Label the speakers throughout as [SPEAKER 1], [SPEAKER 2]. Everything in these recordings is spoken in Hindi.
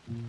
[SPEAKER 1] अस्सलाम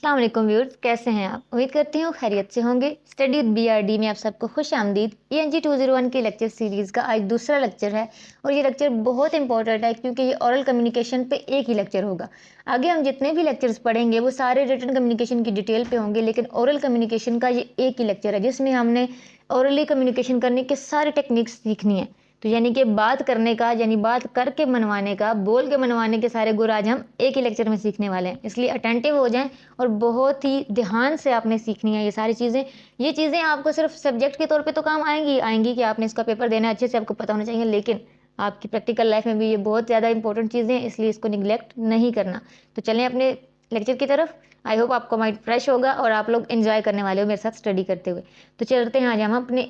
[SPEAKER 1] वालेकुम व्यूअर्स, कैसे हैं आप? उम्मीद करती हूँ खैरियत से होंगे। स्टडी विद BRD में आप सबको खुश आमदीद। ENG 201 के लेक्चर सीरीज़ का आज दूसरा लेक्चर है और ये लेक्चर बहुत इंपॉर्टेंट है क्योंकि ये ओरल कम्युनिकेशन पे एक ही लेक्चर होगा। आगे हम जितने भी लेक्चर्स पढ़ेंगे वो सारे रिटन कम्युनिकेशन की डिटेल पे होंगे, लेकिन ओरल कम्युनिकेशन का ये एक ही लेक्चर है जिसमें हमने ओरली कम्युनिकेशन करने के सारे टेक्निक्स सीखनी है। तो यानी कि बात करने का, यानी बात करके मनवाने का, बोल के मनवाने के सारे गुर आज हम एक ही लेक्चर में सीखने वाले हैं। इसलिए अटेंटिव हो जाएं और बहुत ही ध्यान से आपने सीखनी है ये सारी चीज़ें। ये चीज़ें आपको सिर्फ सब्जेक्ट के तौर पे तो काम आएंगी कि आपने इसका पेपर देना है, अच्छे से आपको पता होना चाहिए, लेकिन आपकी प्रैक्टिकल लाइफ में भी ये बहुत ज़्यादा इंपॉर्टेंट चीज़ें हैं, इसलिए इसको निगलेक्ट नहीं करना। तो चलें अपने लेक्चर की तरफ। आई होप आपका माइंड फ्रेश होगा और आप लोग एंजॉय करने वाले हो मेरे साथ स्टडी करते हुए। तो चलते हैं आज हम अपने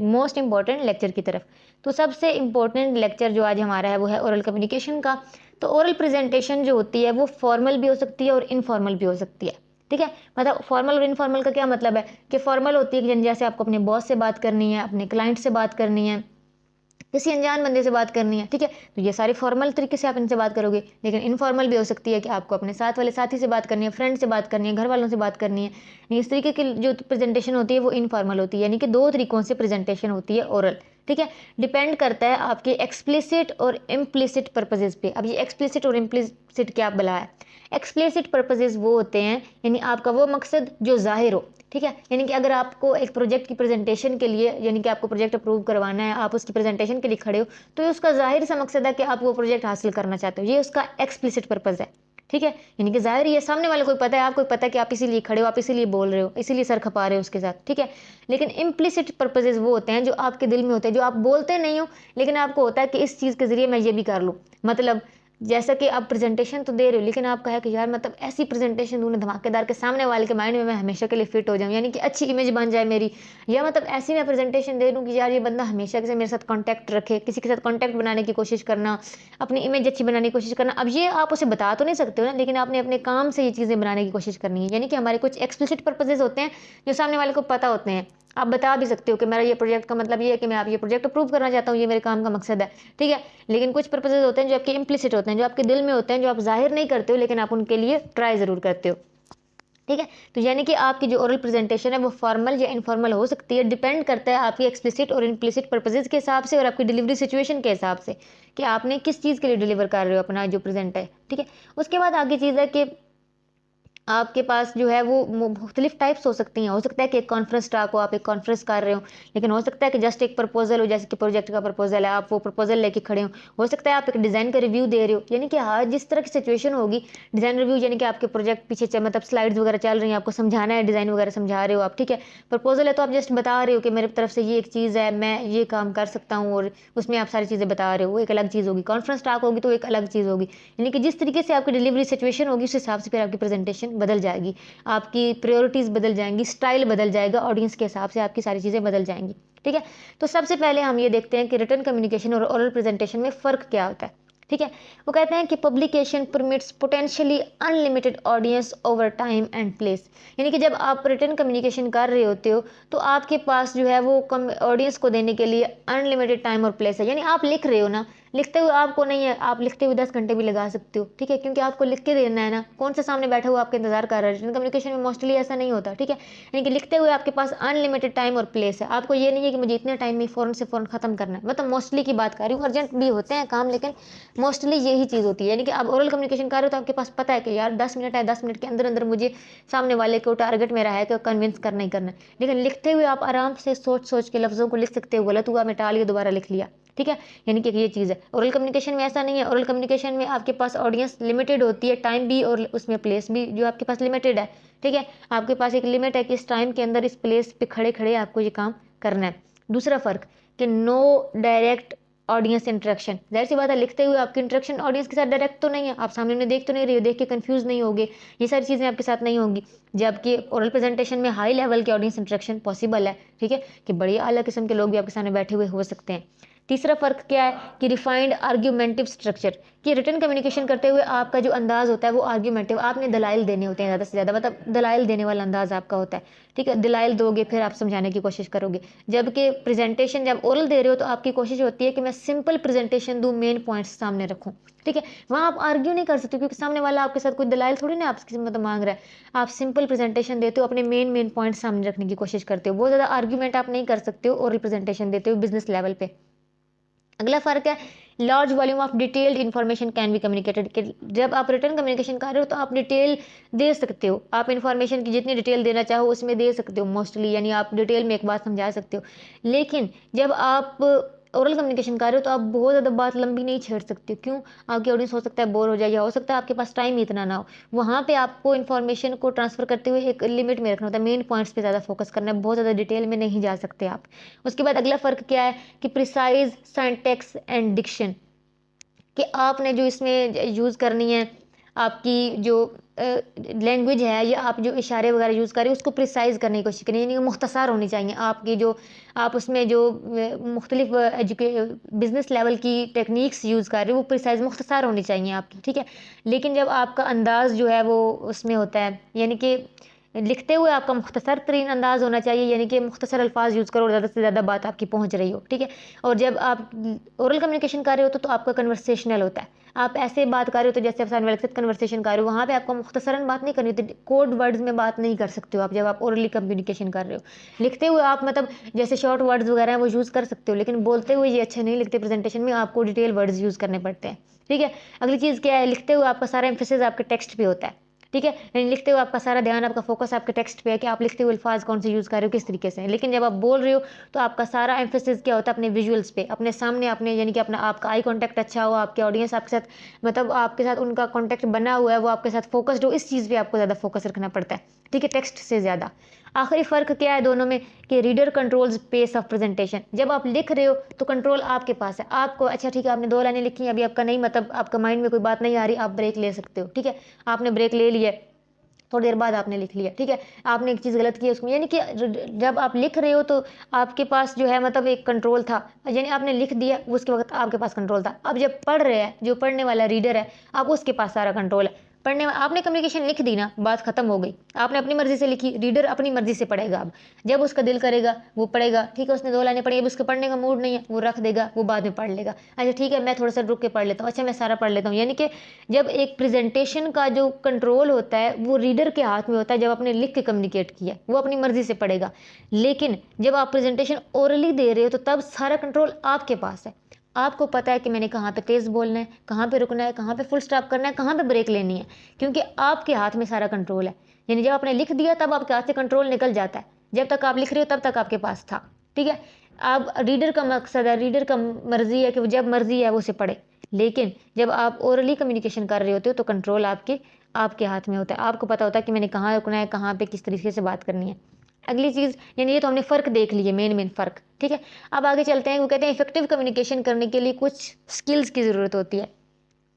[SPEAKER 1] मोस्ट इंपॉर्टेंट लेक्चर की तरफ। तो सबसे इम्पोर्टेंट लेक्चर जो आज हमारा है वो है ओरल कम्युनिकेशन का। तो ओरल प्रेजेंटेशन जो होती है वो फॉर्मल भी हो सकती है और इनफॉर्मल भी हो सकती है। ठीक है, मतलब फॉर्मल और इनफॉर्मल का क्या मतलब है कि फॉर्मल होती है कि जैसे आपको अपने बॉस से बात करनी है, अपने क्लाइंट से बात करनी है, किसी अनजान बंदे से बात करनी है। ठीक है, तो ये सारे फॉर्मल तरीके से आप इनसे बात करोगे। लेकिन इनफॉर्मल भी हो सकती है कि आपको अपने साथ वाले साथी से बात करनी है, फ्रेंड से बात करनी है, घर वालों से बात करनी है। इस तरीके की जो प्रेजेंटेशन होती है वो इनफॉर्मल होती है, यानी कि दो तरीकों से प्रेजेंटेशन होती है ओरल। ठीक है, डिपेंड करता है आपके एक्सप्लिसिट और इम्प्लिसिट पर्पजेज पे। अब ये एक्सप्लिसिट और इम्प्लिसिट क्या बला है? एक्सप्लिसिट पर्पजेज वो होते हैं यानी आपका वो मकसद जो जाहिर हो। ठीक है, यानी कि अगर आपको एक प्रोजेक्ट की प्रेजेंटेशन के लिए, यानी कि आपको प्रोजेक्ट अप्रूव करवाना है, आप उसकी प्रेजेंटेशन के लिए खड़े हो, तो ये उसका जाहिर सा मकसद है कि आप वो प्रोजेक्ट हासिल करना चाहते हो। ये उसका एक्सप्लिसिट पर्पज है। ठीक है, यानी कि जाहिर ये सामने वाले को पता है, आपको पता है कि आप इसीलिए खड़े हो, आप इसीलिए बोल रहे हो, इसीलिए सर खपा रहे हो उसके साथ। ठीक है, लेकिन इम्प्लिसिट पर्पजेज वो होते हैं जो आपके दिल में होते हैं, जो आप बोलते नहीं हो लेकिन आपको होता है कि इस चीज़ के जरिए मैं ये भी कर लूँ। मतलब जैसा कि आप प्रेजेंटेशन तो दे रहे हो लेकिन आप कहे कि यार मतलब ऐसी प्रेजेंटेशन दूँ ना धमाकेदार के सामने वाले के माइंड में मैं हमेशा के लिए फिट हो जाऊँ, यानी कि अच्छी इमेज बन जाए मेरी, या मतलब ऐसी मैं प्रेजेंटेशन दे दूँ कि यार ये बंदा हमेशा से मेरे साथ कांटेक्ट रखे, किसी के साथ कांटेक्ट बनाने की कोशिश करना, अपनी इमेज अच्छी बनाने की कोशिश करना। अब ये आप उसे बता तो नहीं सकते हो ना, लेकिन आपने अपने काम से ये चीज़ें बनाने की कोशिश करनी है। यानी कि हमारे कुछ एक्सप्लिसिट पर्पजेज होते हैं जो सामने वाले को पता होते हैं। आप बता भी सकते हो कि मेरा ये प्रोजेक्ट का मतलब ये है कि मैं आप ये प्रोजेक्ट अप्रूव करना चाहता हूँ, ये मेरे काम का मकसद है। ठीक है, लेकिन कुछ पर्पजेज होते हैं जो आपके इम्प्लिसिट होते हैं, जो आपके दिल में होते हैं, जो आप जाहिर नहीं करते हो लेकिन आप उनके लिए ट्राई ज़रूर करते हो। ठीक है, तो यानी कि आपकी जो ओरल प्रेजेंटेशन है वो फॉर्मल या इनफॉर्मल हो सकती है, डिपेंड करता है आपकी एक्सप्लिसिट और इम्प्लिसिट पर्पजेज के हिसाब से और आपकी डिलीवरी सिचुएशन के हिसाब से कि आपने किस चीज़ के लिए डिलीवर कर रहे हो अपना जो प्रेजेंट है। ठीक है, उसके बाद आगे चीज़ है कि आपके पास जो है वो मुख्तलिफ टाइप्स हो सकती हैं। हो सकता है कि एक कॉन्फ्रेंस टाक हो, आप एक कॉन्फ्रेंस कर रहे हो, लेकिन हो सकता है कि जस्ट एक प्रपोजल हो, जैसे कि प्रोजेक्ट का प्रपोजल है, आप वो प्रपोजल लेके खड़े हो सकता है आप एक डिज़ाइन का रिव्यू दे रहे हो, यानी कि हाँ जिस तरह की सिचुएशन होगी। डिज़ाइन रिव्यू यानी कि आपके प्रोजेक्ट पीछे मतलब स्लाइड्स वगैरह चल रही हैं, आपको समझाना है, डिज़ाइन वगैरह समझा रहे हो आप। ठीक है, प्रपोजल है तो आप जस्ट बता रहे हो कि मेरी तरफ से ये एक चीज़ है, मैं ये काम कर सकता हूँ, और उसमें आप सारी चीज़ें बता रहे हो, वो एक अलग चीज़ होगी। कॉन्फ्रेंस टाक होगी तो एक अलग चीज़ होगी, यानी कि जिस तरीके से आपकी डिलीवरी सिचुएशन होगी उस हिसाब से फिर आपकी प्रेजेंटेशन बदल जाएगी, आपकी प्रायोरिटीज़ बदल जाएंगी, स्टाइल बदल जाएगा, ऑडियंस के हिसाब से आपकी सारी चीज़ें बदल जाएंगी। ठीक है, तो सबसे पहले हम ये देखते हैं कि रिटन कम्युनिकेशन और ओरल प्रेजेंटेशन में फ़र्क क्या होता है। ठीक है, वो कहते हैं कि publication permits potentially unlimited audience over time and place. यानी कि जब आप रिटन कम्युनिकेशन कर रहे होते हो तो आपके पास जो है वो कम ऑडियंस को देने के लिए अनलिमिटेड टाइम और प्लेस है। यानी आप लिख रहे हो ना, लिखते हुए आपको नहीं है, आप लिखते हुए 10 घंटे भी लगा सकते हो। ठीक है, क्योंकि आपको लिख के देना है ना, कौन सा सामने बैठा हुआ आपका इंतजार कर रहा है। रिटन कम्युनिकेशन में मोस्टली ऐसा नहीं होता। ठीक है, यानी कि लिखते हुए आपके पास अनलिमिटेड टाइम और प्लेस है, आपको ये नहीं है कि मुझे इतने टाइम में फ़ौरन से फ़ौरन खत्म करना है। मतलब मोस्टली की बात कर रही हूँ, अर्जेंट भी होते हैं काम, लेकिन मोस्टली यही चीज़ होती है। यानी कि आप ओरल कम्युनिकेशन कर रहे हो तो आपके पास पता है कि यार 10 मिनट है, 10 मिनट के अंदर अंदर मुझे सामने वाले को टारगेट मेरा है कि कन्विंस करना ही करना है। लेकिन लिखते हुए आप आराम से सोच सोच के लफ्ज़ों को लिख सकते हो, गलत हुआ मिटा लिया, दोबारा लिख लिया। ठीक है, यानी कि ये चीज़ है। ओरल कम्युनिकेशन में ऐसा नहीं है। ओरल कम्युनिकेशन में आपके पास ऑडियंस लिमिटेड होती है, टाइम भी और उसमें प्लेस भी जो आपके पास लिमिटेड है। ठीक है, आपके पास एक लिमिट है कि इस टाइम के अंदर इस प्लेस पे खड़े खड़े आपको ये काम करना है। दूसरा फ़र्क कि नो डायरेक्ट ऑडियंस इंटरेक्शन। जाहिर सी बात है, लिखते हुए आपकी इंटरेक्शन ऑडियंस के साथ डायरेक्ट तो नहीं है, आप सामने उन्हें देख तो नहीं रही हो, देख के कंफ्यूज नहीं होगे, ये सारी चीज़ें आपके साथ नहीं होंगी। जबकि ओरल प्रेजेंटेशन में हाई लेवल के ऑडियंस इंटरेक्शन पॉसिबल है। ठीक है, कि बड़ी आला किस्म के लोग भी आपके सामने बैठे हुए हो सकते हैं। तीसरा फ़र्क क्या है कि रिफाइंड आर्ग्यूमेंटिव स्ट्रक्चर, कि रिटन कम्युनिकेशन करते हुए आपका जो अंदाज़ होता है वो आर्ग्यूमेंटिव, आपने दलाइल देने होते हैं ज़्यादा से ज़्यादा, मतलब दलाइल देने वाला अंदाज़ आपका होता है, ठीक है, दलाइल दोगे फिर आप समझाने की कोशिश करोगे। जबकि प्रेजेंटेशन जब ओरल दे रहे हो तो आपकी कोशिश होती है कि मैं सिंपल प्रेजेंटेशन दूँ, मेन पॉइंट्स सामने रखूँ, ठीक है। वहाँ आप आर्ग्यू नहीं कर सकते क्योंकि सामने वाला आपके साथ कोई दलाइल थोड़ी ना आपसे मतलब मांग रहा है। आप सिंपल प्रेजेंटेशन देते हो, अपने मेन पॉइंट सामने रखने की कोशिश करते हो, बहुत ज़्यादा आर्ग्यूमेंट आप नहीं कर सकते हो ओरल प्रेजेंटेशन देते हो बिजनेस लेवल पे। अगला फ़र्क है large volume of detailed information can be communicated, कि जब आप रिटर्न कम्युनिकेशन कर रहे हो तो आप डिटेल दे सकते हो, आप इन्फॉर्मेशन की जितनी डिटेल देना चाहो उसमें दे सकते हो मोस्टली, यानी आप डिटेल में एक बात समझा सकते हो। लेकिन जब आप ओरल कम्युनिकेशन कर रहे हो तो आप बहुत ज़्यादा बात लंबी नहीं छेड़ सकते हो। क्यों? आपकी ऑडियंस हो सकता है बोर हो जाए, या हो सकता है आपके पास टाइम ही इतना ना हो। वहाँ पे आपको इन्फॉर्मेशन को ट्रांसफ़र करते हुए एक लिमिट में रखना होता है, मेन पॉइंट्स पे ज़्यादा फोकस करना है, बहुत ज़्यादा डिटेल में नहीं जा सकते आप। उसके बाद अगला फ़र्क क्या है कि प्रिसाइज सिंटैक्स एंड डिक्शन, कि आपने जो इसमें यूज़ करनी है, आपकी जो लैंग्वेज है या आप जो इशारे वगैरह यूज़ कर रहे हो उसको प्रिसाइज़ करने की कोशिश करें, यानी मुख्तसर होनी चाहिए आपकी जो, आप उसमें जो मुख्तलिफ बिज़नेस लेवल की टेक्निक्स यूज़ कर रहे हो वो प्रिसाइज़ मुख्तसर होनी चाहिए आपकी, ठीक है। लेकिन जब आपका अंदाज़ जो है वो उसमें होता है, यानी कि लिखते हुए आपका मुख्तसर तरीन अंदाज़ होना चाहिए, यानी कि मुख्तसर अल्फाज यूज़ करो और ज़्यादा से ज़्यादा बात आपकी पहुंच रही हो, ठीक है। और जब आप ओरल कम्युनिकेशन कर रहे हो तो आपका कन्वर्सेशनल होता है, आप ऐसे बात कर रहे हो तो जैसे आप सामने वाले के साथ कन्वर्सेशन कर रहे हो, वहाँ पे आपको मुख्तसरन बात नहीं करनी होती, कोड वर्ड्स में बात नहीं कर सकते हो आप जब आप ओरली कम्युनिकेशन कर रहे हो। लिखते हुए आप मतलब जैसे शॉर्ट वर्ड्स वगैरह हैं वो यूज़ कर सकते हो, लेकिन बोलते हुए ये अच्छे नहीं लिखते, प्रेजेंटेशन में आपको डिटेल वर्ड्स यूज़ करने पड़ते हैं, ठीक है। अगली चीज़ क्या है, लिखते हुए आपका सारा एम्फेसिस आपके टेक्स्ट पे होता है, ठीक है, यानी लिखते हुए आपका सारा ध्यान, आपका फोकस आपके टेक्स्ट पे है कि आप लिखते हुए अल्फाज कौन से यूज़ कर रहे हो, किस तरीके से। लेकिन जब आप बोल रहे हो तो आपका सारा एम्फेसिस क्या होता है अपने विजुअल्स पे, अपने सामने, अपने यानी कि अपना आपका आई कांटेक्ट अच्छा हो, आपके ऑडियंस आपके साथ मतलब आपके साथ उनका कांटेक्ट बना हुआ है, वो आपके साथ फोकस्ड हो, इस चीज़ पे आपको ज़्यादा फोकस रखना पड़ता है, ठीक है, टेक्स्ट से ज़्यादा। आखिरी फ़र्क क्या है दोनों में कि reader controls pace of presentation, जब आप लिख रहे हो तो कंट्रोल आपके पास है, आपको अच्छा ठीक है आपने 2 लाइनें लिखी, अभी आपका नहीं मतलब आपका माइंड में कोई बात नहीं आ रही, आप ब्रेक ले सकते हो, ठीक है। आपने ब्रेक ले लिया, थोड़ी देर बाद आपने लिख लिया, ठीक है। आपने एक चीज़ गलत की है उसमें, यानी कि जब आप लिख रहे हो तो आपके पास जो है मतलब एक कंट्रोल था, यानी आपने लिख दिया उसके वक्त आपके पास कंट्रोल था। अब जब पढ़ रहे हैं, जो पढ़ने वाला रीडर है, अब उसके पास सारा कंट्रोल है। पढ़ने आपने कम्युनिकेशन लिख दी ना, बात खत्म हो गई, आपने अपनी मर्जी से लिखी, रीडर अपनी मर्जी से पढ़ेगा। अब जब उसका दिल करेगा वो पढ़ेगा, ठीक है, उसने 2 लाइनें पढ़ी, अब उसके पढ़ने का मूड नहीं है, वो रख देगा, वो बाद में पढ़ लेगा। अच्छा ठीक है मैं थोड़ा सा रुक के पढ़ लेता हूँ, अच्छा मैं सारा पढ़ लेता हूँ। यानी कि जब एक प्रेजेंटेशन का जो कंट्रोल होता है वो रीडर के हाथ में होता है, जब आपने लिख के कम्युनिकेट किया वो अपनी मर्जी से पढ़ेगा। लेकिन जब आप प्रेजेंटेशन ओरली दे रहे हो तो तब सारा कंट्रोल आपके पास है, आपको पता है कि मैंने कहाँ पे तेज़ बोलना है, कहाँ पे रुकना है, कहाँ पे फुल स्टॉप करना है, कहाँ पे ब्रेक लेनी है, क्योंकि आपके हाथ में सारा कंट्रोल है। यानी जब आपने लिख दिया तब आपके हाथ से कंट्रोल निकल जाता है, जब तक आप लिख रहे हो तब तक आपके पास था, ठीक है। अब रीडर का मकसद है, रीडर का मर्जी है कि वो जब मर्जी है वो उसे पढ़े। लेकिन जब आप ओरली कम्युनिकेशन कर रहे होते हो तो कंट्रोल आपके आपके हाथ में होता है, आपको पता होता है कि मैंने कहाँ रुकना है, कहाँ पे किस तरीके से बात करनी है। अगली चीज़, यानी ये तो हमने फ़र्क देख लिए, मेन फ़र्क, ठीक है। अब आगे चलते हैं, वो कहते हैं इफेक्टिव कम्युनिकेशन करने के लिए कुछ स्किल्स की ज़रूरत होती है,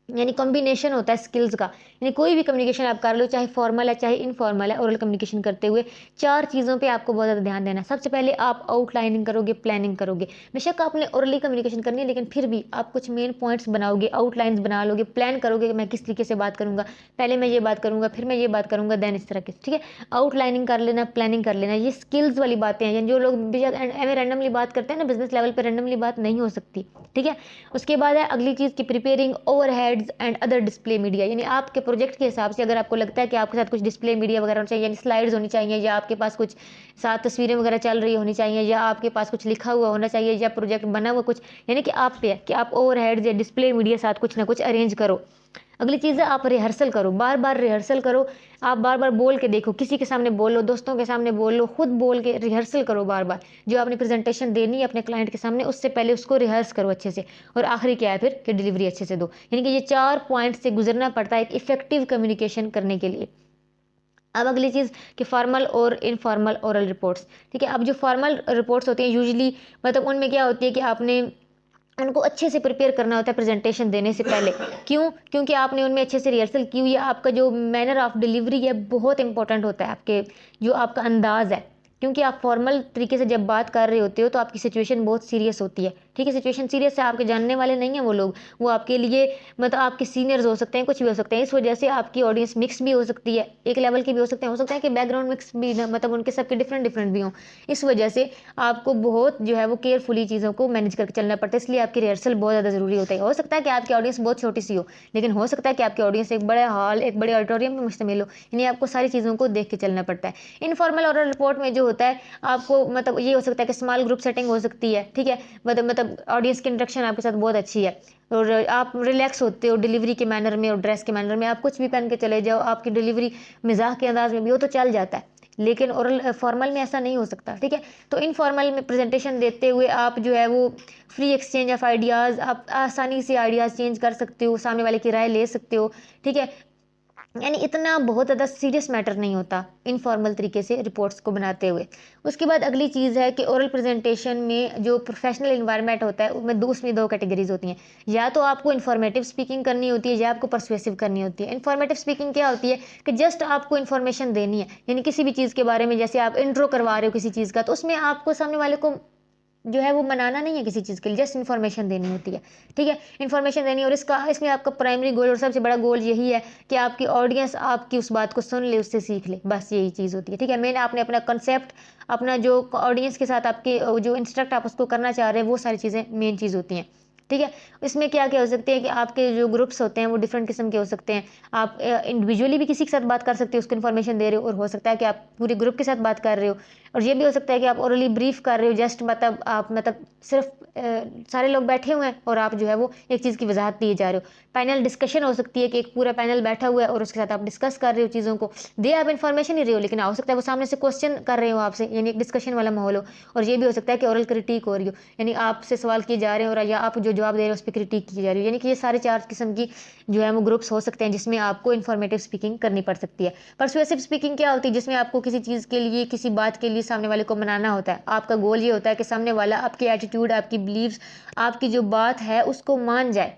[SPEAKER 1] यानी कॉम्बिनेशन होता है स्किल्स का। यानी कोई भी कम्युनिकेशन आप कर लो, चाहे फॉर्मल है चाहे इनफॉर्मल है, ओरल कम्युनिकेशन करते हुए 4 चीज़ों पे आपको बहुत ज़्यादा ध्यान देना है। सबसे पहले आप आउटलाइनिंग करोगे, प्लानिंग करोगे। बेशक आपने ओरली कम्युनिकेशन करनी है, लेकिन फिर भी आप कुछ मेन पॉइंट्स बनाओगे, आउटलाइंस बना लोगे, प्लान करोगे कि मैं किस तरीके से बात करूँगा, पहले मैं ये बात करूँगा, फिर मैं ये बात करूँगा, देन इस तरह के, ठीक है। आउटलाइनिंग कर लेना, प्लानिंग कर लेना, ये स्किल्स वाली बातें हैं। यानी जो लोग बेशक एम रैंडमली बात करते हैं ना, बिजनेस लेवल पर रैंडमली बात नहीं हो सकती, ठीक है। उसके बाद है अगली चीज़ की preparing overheads and other display media, यानी आपके प्रोजेक्ट के हिसाब से अगर आपको लगता है कि आपके साथ कुछ डिस्प्ले मीडिया वगैरह होना चाहिए, यानी स्लाइड्स होनी चाहिए, या आपके पास कुछ साथ तस्वीरें वगैरह चल रही होनी चाहिए, या आपके पास कुछ लिखा हुआ होना चाहिए, या प्रोजेक्ट बना हुआ कुछ, यानी कि आप पे है कि आप ओवरहेड्स या डिस्प्ले मीडिया साथ कुछ ना कुछ अरेंज करो। अगली चीज़ है आप रिहर्सल करो, बार बार रिहर्सल करो, आप बार बार बोल के देखो, किसी के सामने बोलो, दोस्तों के सामने बोलो, खुद बोल के रिहर्सल करो बार बार। जो आपने प्रेजेंटेशन देनी है अपने क्लाइंट के सामने, उससे पहले उसको रिहर्स करो अच्छे से। और आखिरी क्या है फिर कि डिलीवरी अच्छे से दो। यानी कि ये 4 पॉइंट से गुजरना पड़ता है एक इफेक्टिव कम्युनिकेशन करने के लिए। अब अगली चीज़ कि फॉर्मल और इनफॉर्मल ओरल रिपोर्ट्स, ठीक है। अब जो फॉर्मल रिपोर्ट्स होती हैं यूजुअली मतलब उनमें क्या होती है कि आपने उनको अच्छे से प्रिपेयर करना होता है प्रेजेंटेशन देने से पहले। क्यों? क्योंकि आपने उनमें अच्छे से रिहर्सल की हुई है, आपका जो मैनर ऑफ डिलीवरी है बहुत इंपॉर्टेंट होता है, आपके जो आपका अंदाज़ है। क्योंकि आप फॉर्मल तरीके से जब बात कर रहे होते हो तो आपकी सिचुएशन बहुत सीरियस होती है, ठीक है। सिचुएशन सीरियस है, आपके जानने वाले नहीं हैं वो लोग, वो आपके लिए मतलब आपके सीनियर्स हो सकते हैं, कुछ भी हो सकते हैं। इस वजह से आपकी ऑडियंस मिक्स भी हो सकती है, एक लेवल के भी हो सकते हैं कि बैकग्राउंड मिक्स भी मतलब उनके सबके डिफरेंट डिफरेंट भी हों। इस वजह से आपको बहुत जो है वो केयरफुली चीज़ों को मैनेज करके चलना पड़ता है, इसलिए आपकी रिहर्सल बहुत ज़्यादा ज़रूरी होता है। हो सकता है कि आपकी ऑडियंस बहुत छोटी सी हो, लेकिन हो सकता है कि आपकी ऑडियंस एक बड़े हॉल, एक बड़े ऑडिटोरियम में मुश्तमिल हो, यानी आपको सारी चीज़ों को देख के चलना पड़ता है। इनफॉर्मल ओरल रिपोर्ट में जो होता है, आपको मतलब ये हो सकता है कि स्मॉल ग्रुप सेटिंग हो सकती है, ठीक है। मतलब ऑडियंस की इंटरेक्शन आपके साथ बहुत अच्छी है और आप रिलैक्स होते हो डिलीवरी के मैनर में और ड्रेस के मैनर में, आप कुछ भी पहन के चले जाओ, आपकी डिलीवरी मिजाह के अंदाज में भी हो तो चल जाता है। लेकिन ओरल फॉर्मल में ऐसा नहीं हो सकता, ठीक है। तो इनफॉर्मल में प्रेजेंटेशन देते हुए आप जो है वो फ्री एक्सचेंज ऑफ आइडियाज़, आप आसानी से आइडियाज़ चेंज कर सकते हो, सामने वाले की राय ले सकते हो, ठीक है। यानी इतना बहुत ज़्यादा सीरियस मैटर नहीं होता इनफॉर्मल तरीके से रिपोर्ट्स को बनाते हुए। उसके बाद अगली चीज़ है कि ओरल प्रेजेंटेशन में जो प्रोफेशनल इन्वायरमेंट होता है उसमें दो कैटेगरीज होती हैं। या तो आपको इन्फॉर्मेटिव स्पीकिंग करनी होती है या आपको परसुएसिव करनी होती है। इन्फॉर्मेटिव स्पीकिंग क्या होती है कि जस्ट आपको इन्फॉर्मेशन देनी है, यानी किसी भी चीज़ के बारे में, जैसे आप इंट्रो करवा रहे हो किसी चीज़ का, तो उसमें आपको सामने वाले को जो है वो मनाना नहीं है किसी चीज़ के लिए, जस्ट इन्फॉर्मेशन देनी होती है, ठीक है। इन्फॉर्मेशन देनी, और इसमें आपका प्राइमरी गोल और सबसे बड़ा गोल यही है कि आपकी ऑडियंस आपकी उस बात को सुन ले, उससे सीख ले, बस यही चीज़ होती है, ठीक है। मेन आपने अपना कंसेप्ट, अपना जो ऑडियंस के साथ आपके जो इंस्ट्रक्ट आप उसको करना चाह रहे हैं, वो सारी चीज़ें मेन चीज़ होती हैं, ठीक है। इसमें क्या क्या हो सकती है कि आपके जो ग्रुप्स होते हैं वो डिफरेंट किस्म के हो सकते हैं। आप इंडिविजुअली भी किसी के साथ बात कर सकते हो, उसको इन्फॉर्मेशन दे रहे हो, और हो सकता है कि आप पूरे ग्रुप के साथ बात कर रहे हो, और ये भी हो सकता है कि आप ओरली ब्रीफ कर रहे हो, जस्ट मतलब आप मतलब सिर्फ सारे लोग बैठे हुए हैं और आप जो है वो एक चीज़ की वजाहत दिए जा रहे हो। पैनल डिस्कशन हो सकती है कि एक पूरा पैनल बैठा हुआ है और उसके साथ आप डिस्कस कर रहे हो चीज़ों को, दे आप इन्फॉर्मेशन ही रहे हो, लेकिन हो सकता है वो सामने से क्वेश्चन कर रहे हो आपसे, यानी एक डिस्कशन वाला माहौल हो। और ये भी हो सकता है कि ओरल क्रिटिक हो रही हो, यानी आपसे सवाल किए जा रहे हैं और या आप जो जवाब दे रहे हो उस पर क्रिटिक की जा रही है, यानी कि ये सारे 4 किस्म की जो है वो ग्रुप्स हो सकते हैं जिसमें आपको इन्फॉर्मेटिव स्पीकिंग करनी पड़ सकती है। परसुएसिव स्पीकिंग क्या होती है, जिसमें आपको किसी चीज़ के लिए, किसी बात के लिए सामने वाले को मनाना होता है। आपका गोल ये होता है कि सामने वाला आपकी एटीट्यूड, आपकी बिलीव्स, आपकी जो बात है उसको मान जाए,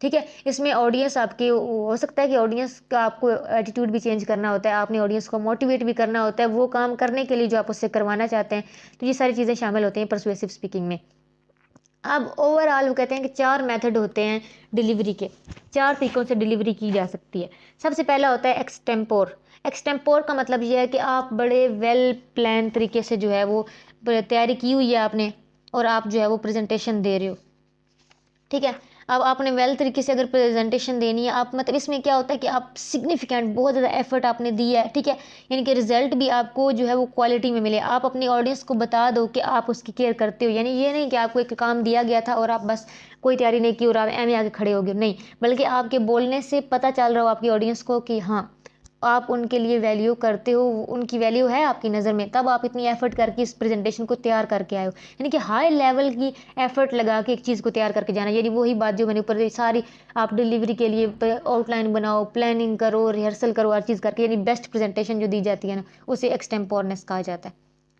[SPEAKER 1] ठीक है। इसमें ऑडियंस आपके हो सकता है कि ऑडियंस का आपको एटीट्यूड भी चेंज करना होता है, आपने ऑडियंस को मोटिवेट भी करना होता है वो काम करने के लिए जो आप उससे करवाना चाहते हैं। तो ये सारी चीज़ें शामिल होती हैं परसुएसिव स्पीकिंग में। अब ओवरऑल वो कहते हैं कि 4 मेथड होते हैं डिलीवरी के, 4 तरीकों से डिलीवरी की जा सकती है। सबसे पहला होता है एक्सटेम्पोर। एक्सटेम्पोर का मतलब ये है कि आप बड़े वेल प्लान तरीके से जो है वो तैयारी की हुई है आपने, और आप जो है वो प्रेजेंटेशन दे रहे हो, ठीक है। अब आपने वेल तरीके से अगर प्रेजेंटेशन देनी है, आप मतलब इसमें क्या होता है कि आप सिग्निफिकेंट बहुत ज़्यादा एफर्ट आपने दिया है, ठीक है। यानी कि रिजल्ट भी आपको जो है वो क्वालिटी में मिले, आप अपनी ऑडियंस को बता दो कि आप उसकी केयर करते हो। यानी ये नहीं कि आपको एक काम दिया गया था और आप बस कोई तैयारी नहीं की और आप एम आगे खड़े हो गए, नहीं, बल्कि आपके बोलने से पता चल रहा हो आपकी ऑडियंस को कि हाँ आप उनके लिए वैल्यू करते हो, उनकी वैल्यू है आपकी नज़र में, तब आप इतनी एफर्ट करके इस प्रेजेंटेशन को तैयार करके आए हो। यानी कि हाई लेवल की एफर्ट लगा के एक चीज़ को तैयार करके जाना, यानी वही बात जो मैंने ऊपर सारी, आप डिलीवरी के लिए आउटलाइन बनाओ, प्लानिंग करो, रिहर्सल करो, हर चीज़ करके, यानी बेस्ट प्रेजेंटेशन जो दी जाती है ना, उसे एक्सटेम्पोरनेस कहा जाता है,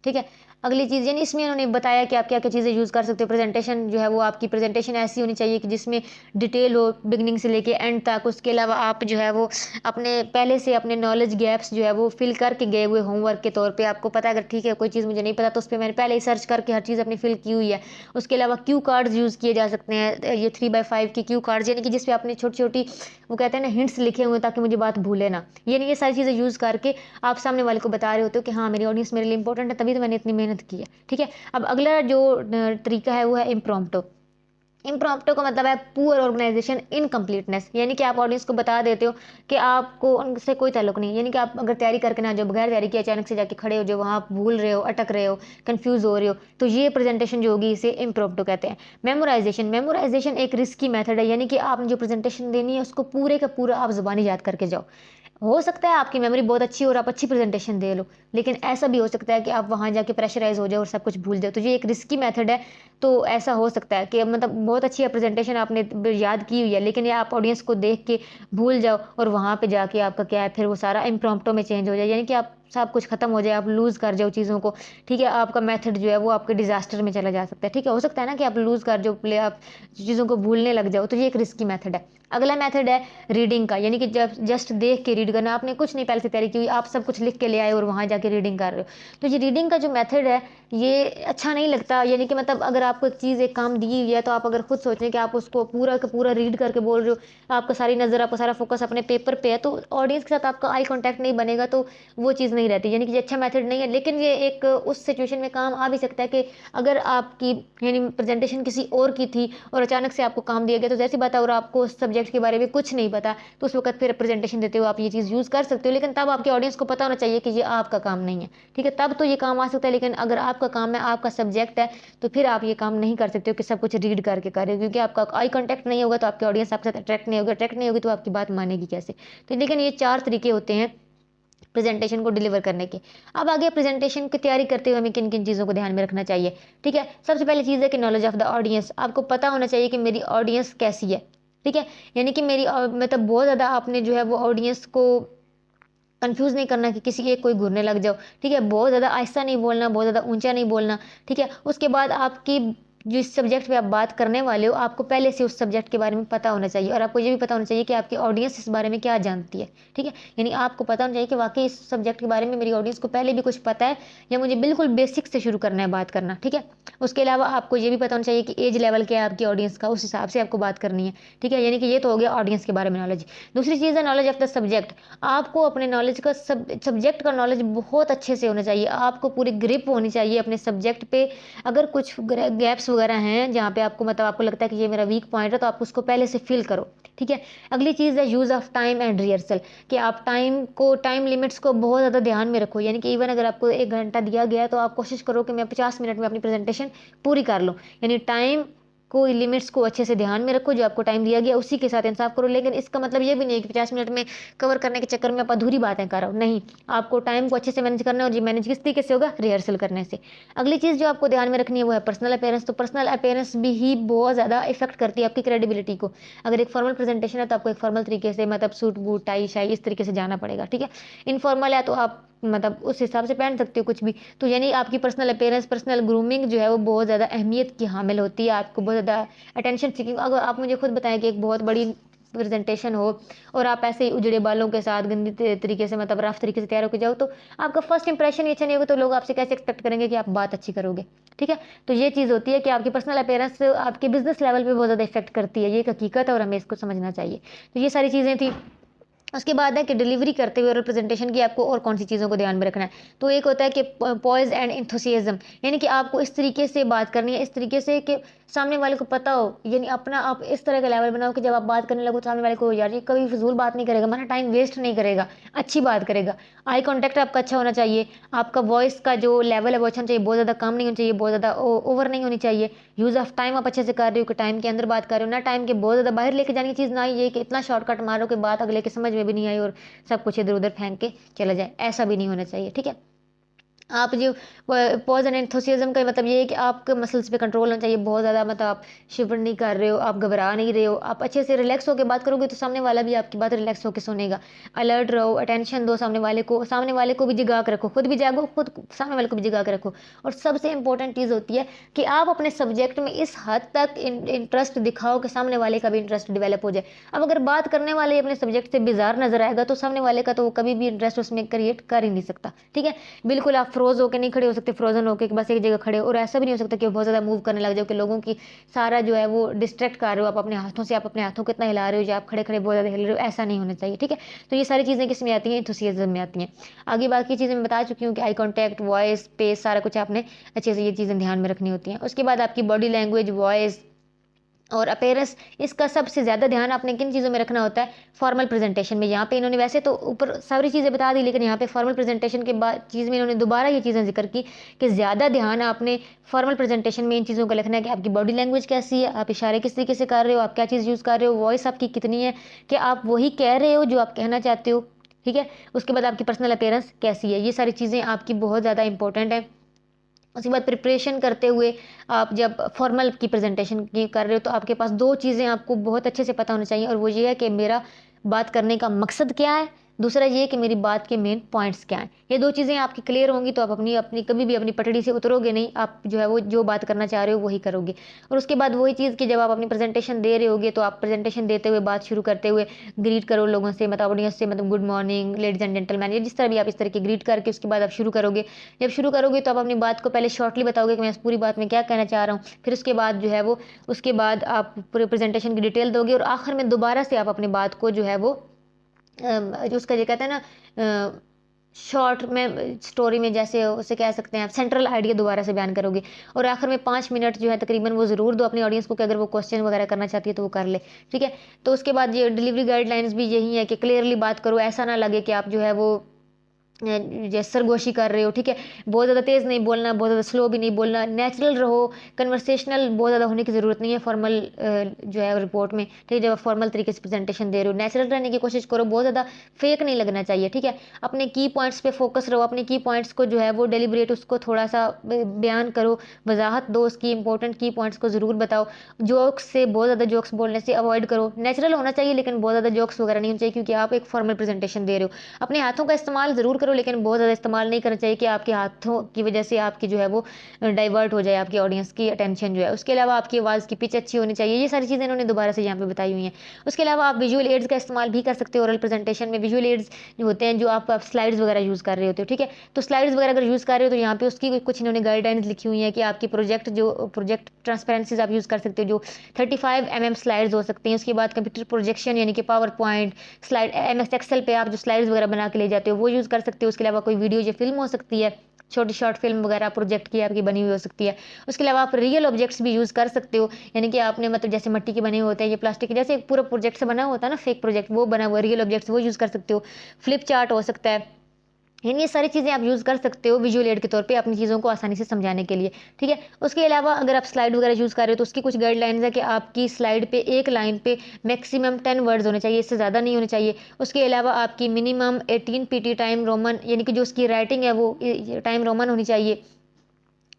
[SPEAKER 1] ठीक है। अगली चीज़, यानी इसमें उन्होंने बताया कि आप क्या क्या चीज़ें यूज़ कर सकते हो। प्रेजेंटेशन जो है वो आपकी प्रेजेंटेशन ऐसी होनी चाहिए कि जिसमें डिटेल हो बिगनिंग से लेके एंड तक। उसके अलावा आप जो है वो अपने पहले से अपने नॉलेज गैप्स जो है वो फिल करके गए हुए होमवर्क के तौर पे, आपको पता है अगर ठीक है कोई चीज़ मुझे नहीं पता तो उस पर मैंने पहले ही सर्च करके हर चीज़ अपनी फिल की हुई है। उसके अलावा क्यू कार्ड्स यूज़ किए जा सकते हैं, ये 3x5 की क्यू कार्ड्स, यानी कि जिसपे आपने छोटी छोटी वो कहते हैं ना हिंट्स लिखे हुए ताकि मुझे बात भूले ना, यानी ये सारी चीज़ें यूज़ करके आप सामने वाले को बता रहे होते हो कि हाँ मेरी ऑडियंस मेरे लिए इंपॉर्टेंट है, तभी तो मैंने इतनी मेहनत की है, ठीक है। अब अगला जो तरीका है वो है इम्प्रॉम्प्टो। इम्प्रॉम्प्टो का मतलब है पुअर ऑर्गेनाइजेशन इनकम्प्लीटनेस, यानी कि आप ऑडियंस को बता देते हो कि आपको उनसे कोई ताल्लुक नहीं, यानी कि आप अगर तैयारी करके ना जो बगैर तैयारी के अचानक से जाके खड़े हो, जो वहाँ आप भूल रहे हो, अटक रहे हो, कंफ्यूज हो रहे हो, तो ये प्रेजेंटेशन जो होगी इसे इम्प्रॉम्प्टो कहते हैं। मेमोराइजेशन एक रिस्की मेथड है, यानी कि आपने जो प्रेजेंटेशन देनी है उसको पूरे का पूरा आप जुबानी याद करके जाओ। हो सकता है आपकी मेमोरी बहुत अच्छी हो और आप अच्छी प्रेजेंटेशन दे लो, लेकिन ऐसा भी हो सकता है कि आप वहाँ जाके प्रेशराइज हो जाओ और सब कुछ भूल जाओ, तो ये एक रिस्की मेथड है। तो ऐसा हो सकता है कि मतलब बहुत अच्छी प्रेजेंटेशन आपने याद की हुई है, लेकिन ये आप ऑडियंस को देख के भूल जाओ और वहाँ पे जाके आपका क्या है, फिर वो सारा इम्प्रॉम्प्टो में चेंज हो जाए, यानी कि आप सब कुछ खत्म हो जाए, आप लूज़ कर जाओ चीज़ों को, ठीक है। आपका मेथड जो है वो आपके डिजास्टर में चला जा सकता है, ठीक है। हो सकता है ना कि आप लूज़ कर जाओ, प्ले आप चीज़ों को भूलने लग जाओ, तो ये एक रिस्की मेथड है। अगला मेथड है रीडिंग का, यानी कि जब जस्ट देख के रीड करना, आपने कुछ नहीं पहले से तैयारी की हुई, आप सब कुछ लिख के ले आए और वहाँ जाके रीडिंग कर रहे हो, तो ये रीडिंग का जो मेथड है ये अच्छा नहीं लगता। यानी कि मतलब अगर आपको एक चीज़ एक काम दी हुई है तो आप अगर खुद सोचें कि आप उसको पूरा का पूरा रीड करके बोल रहे हो, आपका सारी नज़र आपका सारा फोकस अपने पेपर पे है, तो ऑडियंस के साथ आपका आई कांटेक्ट नहीं बनेगा, तो वो चीज़ नहीं रहती, यानी कि ये अच्छा मेथड नहीं है। लेकिन ये एक उस सिचुएशन में काम आ भी सकता है कि अगर आपकी यानी प्रेजेंटेशन किसी और की थी और अचानक से आपको काम दिया गया, तो जैसी बात है और आपको उस सब्जेक्ट के बारे में कुछ नहीं पता, तो उस वक्त फिर प्रेजेंटेशन देते हुए आप ये चीज़ यूज़ कर सकते हो, लेकिन तब आपके ऑडियंस को पता होना चाहिए कि ये आपका काम नहीं है, ठीक है, तब तो ये काम आ सकता है। लेकिन अगर आपका काम है, आपका सब्जेक्ट है, तो फिर आप ये काम नहीं कर सकते हो कि सब कुछ रीड करके करें, क्योंकि आपका आई कांटेक्ट नहीं होगा तो आपकी ऑडियंस आपके साथ अट्रैक्ट नहीं होगी, अट्रैक्ट नहीं होगी तो आपकी बात मानेगी कैसे। तो लेकिन ये 4 तरीके होते हैं प्रेजेंटेशन को डिलीवर करने के। अब आगे प्रेजेंटेशन की तैयारी करते हुए हमें किन किन चीज़ों को ध्यान में रखना चाहिए, ठीक है। सबसे पहली चीज़ है कि नॉलेज ऑफ द ऑडियंस, आपको पता होना चाहिए कि मेरी ऑडियंस कैसी है, ठीक है, यानी कि मेरी मतलब बहुत ज़्यादा आपने जो है वो ऑडियंस को कंफ्यूज नहीं करना कि किसी एक कोई घूरने लग जाओ, ठीक है, बहुत ज़्यादा आहिस्ता नहीं बोलना, बहुत ज़्यादा ऊंचा नहीं बोलना, ठीक है। उसके बाद आपकी जिस सब्जेक्ट पे आप बात करने वाले हो, आपको पहले से उस सब्जेक्ट के बारे में पता होना चाहिए, और आपको ये भी पता होना चाहिए कि आपकी ऑडियंस इस बारे में क्या जानती है, ठीक है, यानी आपको पता होना चाहिए कि वाकई इस सब्जेक्ट के बारे में मेरी ऑडियंस को पहले भी कुछ पता है या मुझे बिल्कुल बेसिक से शुरू करना है बात करना, ठीक है। उसके अलावा आपको ये भी पता होना चाहिए कि एज लेवल क्या है आपकी ऑडियंस का, उस हिसाब से आपको बात करनी है, ठीक है, यानी कि ये तो हो गया ऑडियंस के बारे में नॉलेज। दूसरी चीज़ है नॉलेज ऑफ द सब्जेक्ट, आपको अपने नॉलेज का सब्जेक्ट का नॉलेज बहुत अच्छे से होना चाहिए, आपको पूरी ग्रिप होनी चाहिए अपने सब्जेक्ट पे। अगर कुछ गैप्स वगैरह हैं जहाँ पे आपको मतलब आपको लगता है कि ये मेरा वीक पॉइंट है, तो आप उसको पहले से फिल करो, ठीक है। अगली चीज़ है use of time and rehearsal, कि आप टाइम लिमिट्स को बहुत ज़्यादा ध्यान में रखो, यानी कि इवन अगर आपको 1 घंटा दिया गया है तो आप कोशिश करो कि मैं 50 मिनट में अपनी प्रेजेंटेशन पूरी कर लूँ, यानी टाइम को लिमिट्स को अच्छे से ध्यान में रखो, जो आपको टाइम दिया गया उसी के साथ इंसाफ करो। लेकिन इसका मतलब ये भी नहीं है कि 50 मिनट में कवर करने के चक्कर में आप अधूरी बातें कर रहे हो, नहीं, आपको टाइम को अच्छे से मैनेज करना है, और ये मैनेज किस तरीके से होगा, रिहर्सल करने से। अगली चीज़ जो आपको ध्यान में रखनी है वो है पर्सनल अपीयरेंस, तो पर्सनल अपीयरेंस भी ही बहुत ज़्यादा इफेक्ट करती है आपकी क्रेडिबिलिटी को। अगर एक फॉर्मल प्रेजेंटेशन है तो आपको एक फॉर्मल तरीके से मतलब सूट बूट टाई शाई इस तरीके से जाना पड़ेगा, ठीक है। इनफॉर्मल है तो आप मतलब उस हिसाब से पहन सकते हो कुछ भी, तो यानी आपकी पर्सनल अपीयरेंस, पर्सनल ग्रूमिंग जो है वो बहुत ज़्यादा अहमियत की हामिल होती है, आपको बहुत ज़्यादा अटेंशन सीकिंग। अगर आप मुझे खुद बताएं कि एक बहुत बड़ी प्रेजेंटेशन हो और आप ऐसे ही उजड़े बालों के साथ गंदी तरीके से मतलब रफ तरीके से तैयार होकर जाओ, तो आपका फर्स्ट इंप्रेशन ही अच्छा नहीं होगा, तो लोग आपसे कैसे एक्सपेक्ट करेंगे कि आप बात अच्छी करोगे, ठीक है। तो ये चीज़ होती है कि आपकी पर्सनल अपीयरेंस आपके बिजनेस लेवल पे बहुत ज़्यादा इफेक्ट करती है, ये एक हकीकत है और हमें इसको समझना चाहिए। तो ये सारी चीज़ें थी। उसके बाद है कि डिलीवरी करते हुए और प्रेजेंटेशन की आपको और कौन सी चीज़ों को ध्यान में रखना है, तो एक होता है कि पॉइज एंड एंथुसियाज्म, यानी कि आपको इस तरीके से बात करनी है, इस तरीके से कि सामने वाले को पता हो, यानी अपना आप इस तरह का लेवल बनाओ कि जब आप बात करने लगो सामने वाले को यार ये कभी फिजूल बात नहीं करेगा, हमारा टाइम वेस्ट नहीं करेगा, अच्छी बात करेगा। आई कांटेक्ट आपका अच्छा होना चाहिए, आपका वॉइस का जो लेवल है वो अच्छा होना चाहिए, बहुत ज़्यादा कम नहीं होना चाहिए, बहुत ज़्यादा ओवर नहीं होनी चाहिए। यूज़ ऑफ टाइम आप अच्छे से कर रहे हो कि टाइम के अंदर बात कर रहे हो, ना टाइम के बहुत ज़्यादा बाहर लेके जाने की चीज़, ना ये कि इतना शॉर्टकट मारो कि बात अगले के समझ में भी नहीं आई और सब कुछ इधर उधर फेंक के चला जाए, ऐसा भी नहीं होना चाहिए, ठीक है। आप जो पॉज एंड एंथुसियाज्म का मतलब ये है कि आपके मसल्स पे कंट्रोल होना चाहिए, बहुत ज़्यादा मतलब आप शिवर नहीं कर रहे हो, आप घबरा नहीं रहे हो, आप अच्छे से रिलैक्स होकर बात करोगे तो सामने वाला भी आपकी बात रिलैक्स होकर सुनेगा। अलर्ट रहो, अटेंशन दो सामने वाले को भी जगा के रखो, खुद भी जागो, खुद सामने वाले को भी जगा के रखो। और सबसे इंपॉर्टेंट चीज़ होती है कि आप अपने सब्जेक्ट में इस हद तक इंटरेस्ट दिखाओ कि सामने वाले का भी इंटरेस्ट डेवलप हो जाए। अब अगर बात करने वाले अपने सब्जेक्ट से बेजार नजर आएगा तो सामने वाले का तो वो कभी भी इंटरेस्ट उसमें क्रिएट कर ही नहीं सकता, ठीक है। बिल्कुल आप फ्रोज होकर नहीं खड़े हो सकते, फ्रोजन होकर बस एक जगह खड़े हो, और ऐसा भी नहीं हो सकता कि बहुत ज़्यादा मूव करने लग जाओ कि लोगों की सारा जो है वो डिस्ट्रैक्ट कर रहे हो आप अपने हाथों से, आप अपने हाथों को इतना हिला रहे हो जो आप खड़े खड़े बहुत ज़्यादा हिल रहे हो, ऐसा नहीं होना चाहिए, ठीक है। तो ये सारी चीज़ें किस में आती हैं, एंथुसियाज्म में आती हैं। आगे बाकी चीज़ें मैं बता चुकी हूँ कि आई कॉन्टैक्ट, वॉइस, पेस, सारा कुछ आपने अच्छे से ये चीज़ें ध्यान में रखनी होती हैं। उसके बाद आपकी बॉडी लैंग्वेज, वॉइस और अपीयरेंस, इसका सबसे ज़्यादा ध्यान आपने किन चीज़ों में रखना होता है, फॉर्मल प्रेजेंटेशन में। यहाँ पे इन्होंने वैसे तो ऊपर सारी चीज़ें बता दी, लेकिन यहाँ पे फॉर्मल प्रेजेंटेशन के बाद चीज़ में इन्होंने दोबारा ये चीज़ें जिक्र की कि ज़्यादा ध्यान आपने फॉर्मल प्रेजेंटेशन में इन चीज़ों का रखना है कि आपकी बॉडी लैंग्वेज कैसी है, आप इशारे किस तरीके से कर रहे हो, आप क्या चीज़ यूज़ कर रहे हो, वॉइस आपकी कितनी है कि आप वही कह रहे हो जो आप कहना चाहते हो, ठीक है। उसके बाद आपकी पर्सनल अपीयरेंस कैसी है, ये सारी चीज़ें आपकी बहुत ज़्यादा इंपॉर्टेंट है। उसके बाद प्रिपरेशन करते हुए आप जब फॉर्मल की प्रेजेंटेशन की कर रहे हो तो आपके पास 2 चीज़ें आपको बहुत अच्छे से पता होना चाहिए, और वो ये है कि मेरा बात करने का मकसद क्या है, दूसरा ये कि मेरी बात के मेन पॉइंट्स क्या हैं। ये 2 चीज़ें आपकी क्लियर होंगी तो आप अपनी अपनी कभी भी अपनी पटड़ी से उतरोगे नहीं, आप जो है वो जो बात करना चाह रहे हो वही करोगे। और उसके बाद वही चीज़ कि जब आप अपनी प्रेजेंटेशन दे रहे होगे तो आप प्रेजेंटेशन देते हुए, बात शुरू करते हुए ग्रीट करो लोगों से, मतलब ऑडियंस से, मतलब good morning ladies and gentleman, या जिस तरह भी आप इस तरह की ग्रीट करके उसके बाद आप शुरू करोगे। जब शुरू करोगे तो आप अपनी बात को पहले शॉर्टली बताओगे कि मैं इस पूरी बात में क्या कहना चाह रहा हूँ, फिर उसके बाद जो है वो उसके बाद आप पूरे प्रेजेंटेशन की डिटेल दोगे और आखिर में दोबारा से आप अपनी बात को जो है वो जो उसका ये कहते हैं ना शॉर्ट में स्टोरी में, जैसे उसे कह सकते हैं आप सेंट्रल आइडिया दोबारा से बयान करोगे। और आखिर में 5 मिनट जो है तकरीबन वो ज़रूर दो अपनी ऑडियंस को कि अगर वो क्वेश्चन वगैरह करना चाहती है तो वो कर ले, ठीक है। तो उसके बाद ये डिलीवरी गाइडलाइंस भी यही है कि क्लियरली बात करो, ऐसा ना लगे कि आप जो है वो जैसे सरगोशी कर रहे हो, ठीक है। बहुत ज़्यादा तेज़ नहीं बोलना, बहुत ज़्यादा स्लो भी नहीं बोलना, नेचुरल रहो, कन्वर्सेशनल बहुत ज़्यादा होने की ज़रूरत नहीं है फॉर्मल जो है रिपोर्ट में, ठीक है। जब आप फॉर्मल तरीके से प्रेजेंटेशन दे रहे हो नेचुरल रहने की कोशिश करो, बहुत ज़्यादा फेक नहीं लगना चाहिए, ठीक है। अपने की पॉइंट्स पे फोकस रहो, अपने की पॉइंट्स को जो है वो डेलिब्रेट उसको थोड़ा सा बयान करो, वजाहत दो उसकी, इंपॉर्टेंट की पॉइंट्स को ज़रूर बताओ। जोक्स से, बहुत ज़्यादा जोक्स बोलने से अवॉइड करो, नेचुरल होना चाहिए लेकिन बहुत ज़्यादा जोक्स वगैरह नहीं होना चाहिए क्योंकि आप एक फॉर्मल प्रेजेंटेशन दे रहे हो। अपने हाथों का इस्तेमाल ज़रूर करो लेकिन बहुत ज़्यादा इस्तेमाल नहीं करना चाहिए कि आपके हाथों की वजह से आपकी जो है वो डाइवर्ट हो जाए आपकी ऑडियंस की अटेंशन जो है। उसके अलावा आपकी आवाज़ की पिच अच्छी होनी चाहिए। ये सारी चीज़ें इन्होंने दोबारा से यहाँ पे बताई हुई हैं। उसके अलावा आप विजुअल एड्स का इस्तेमाल भी कर सकते हो ओरल प्रेजेंटेशन में। विजुअल एड्स जो होते हैं, जो आप स्लाइड्स वगैरह यूज़ कर रहे होते हो, ठीक है। तो स्लाइड्स वगैरह अगर यूज़ कर रहे हो तो यहाँ पे उसकी कुछ इन्होंने गाइडलाइंस लिखी हुई है कि आपकी प्रोजेक्ट ट्रांसपेरेंसीज आप यूज़ कर सकते हो, जो 35 mm स्लाइड्स हो सकती हैं। उसके बाद कंप्यूटर प्रोजेक्शन यानी कि power point slide, MS Excel पे आप जो स्लाइड्स वगैरह बना के ले जाते हो वो यूज़ कर सकते हो। उसके अलावा कोई वीडियो या फिल्म हो सकती है, छोटी शॉर्ट फिल्म वगैरह प्रोजेक्ट की आपकी बनी हुई हो सकती है। उसके अलावा आप रियल ऑब्जेक्ट्स भी यूज़ कर सकते हो, यानी कि आपने मतलब जैसे मिट्टी के बने हुए होते हैं, ये प्लास्टिक के, जैसे एक पूरा प्रोजेक्ट से बना होता है ना, फेक प्रोजेक्ट, वो बना हुआ रियल ऑब्जेक्ट्स वो यूज़ कर सकते हो। फ्लिप चार्ट हो सकता है, यानी ये सारी चीज़ें आप यूज़ कर सकते हो विजुअल एड के तौर पे अपनी चीज़ों को आसानी से समझाने के लिए, ठीक है। उसके अलावा अगर आप स्लाइड वगैरह यूज़ कर रहे हो तो उसकी कुछ गाइडलाइंस है कि आपकी स्लाइड पे एक लाइन पे मैक्सिमम 10 वर्ड्स होने चाहिए, इससे ज़्यादा नहीं होने चाहिए। उसके अलावा आपकी मिनिमम 18 PT टाइम रोमन, यानी कि जो उसकी राइटिंग है वो टाइम रोमन होनी चाहिए।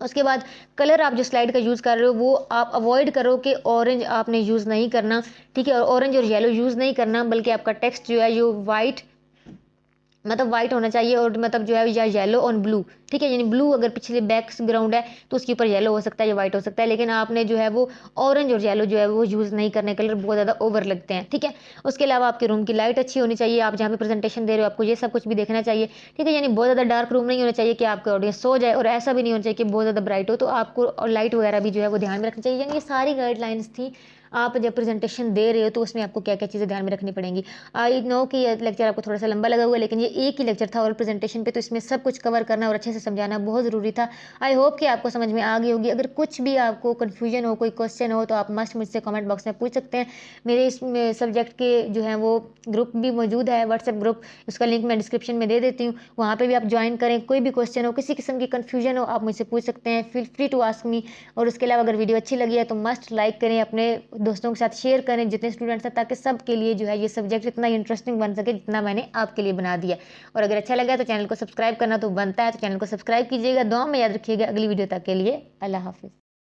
[SPEAKER 1] उसके बाद कलर आप जो स्लाइड का यूज़ कर रहे हो वो आप अवॉइड करो कि ऑरेंज आपने यूज़ नहीं करना, ठीक है। और ऑरेंज और येलो यूज़ नहीं करना, बल्कि आपका टेक्स्ट जो है जो वाइट, मतलब वाइट होना चाहिए, और मतलब जो है या येलो और ब्लू, ठीक है। यानी ब्लू अगर पिछले बैकग्राउंड है तो उसके ऊपर येलो हो सकता है या वाइट हो सकता है, लेकिन आपने जो है वो ऑरेंज और येलो जो है वो यूज़ नहीं करने, कलर बहुत ज़्यादा ओवर लगते हैं, ठीक है। उसके अलावा आपके रूम की लाइट अच्छी होनी चाहिए, आप जहाँ पे प्रेजेंटेशन दे रहे हो आपको ये सब कुछ भी देखना चाहिए, ठीक है। यानी बहुत ज़्यादा डार्क रूम नहीं होना चाहिए कि आपका ऑडियंस सो जाए, और ऐसा भी नहीं होना चाहिए कि बहुत ज़्यादा ब्राइट हो, तो आपको लाइट वगैरह भी जो है वो ध्यान में रखनी चाहिए। यानी ये सारी गाइडलाइंस थी, आप जब प्रेजेंटेशन दे रहे हो तो उसमें आपको क्या क्या चीज़ें ध्यान में रखनी पड़ेंगी। आई नो कि ये लेक्चर आपको थोड़ा सा लंबा लगा हुआ है, लेकिन ये एक ही लेक्चर था और प्रेजेंटेशन पे, तो इसमें सब कुछ कवर करना और अच्छे से समझाना बहुत ज़रूरी था। आई होप कि आपको समझ में आ गई होगी। अगर कुछ भी आपको कन्फ्यूजन हो, कोई क्वेश्चन हो, तो आप मस्ट मुझसे कमेंट बॉक्स में पूछ सकते हैं। मेरे इस सब्जेक्ट के जो है वो ग्रुप भी मौजूद है, व्हाट्सएप ग्रुप, उसका लिंक मैं डिस्क्रिप्शन में दे देती हूँ, वहाँ पर भी आप ज्वाइन करें। कोई भी क्वेश्चन हो, किसी किस्म की कन्फ्यूजन हो, आप मुझसे पूछ सकते हैं, feel free to ask me. और उसके अलावा अगर वीडियो अच्छी लगी है तो मस्ट लाइक करें, अपने दोस्तों के साथ शेयर करें जितने स्टूडेंट्स हैं, ताकि सबके लिए जो है ये सब्जेक्ट इतना इंटरेस्टिंग बन सके जितना मैंने आपके लिए बना दिया। और अगर अच्छा लगा तो चैनल को सब्सक्राइब करना तो बनता है, तो चैनल को सब्सक्राइब कीजिएगा। दुआ में याद रखिएगा। अगली वीडियो तक के लिए अल्लाह हाफिज़।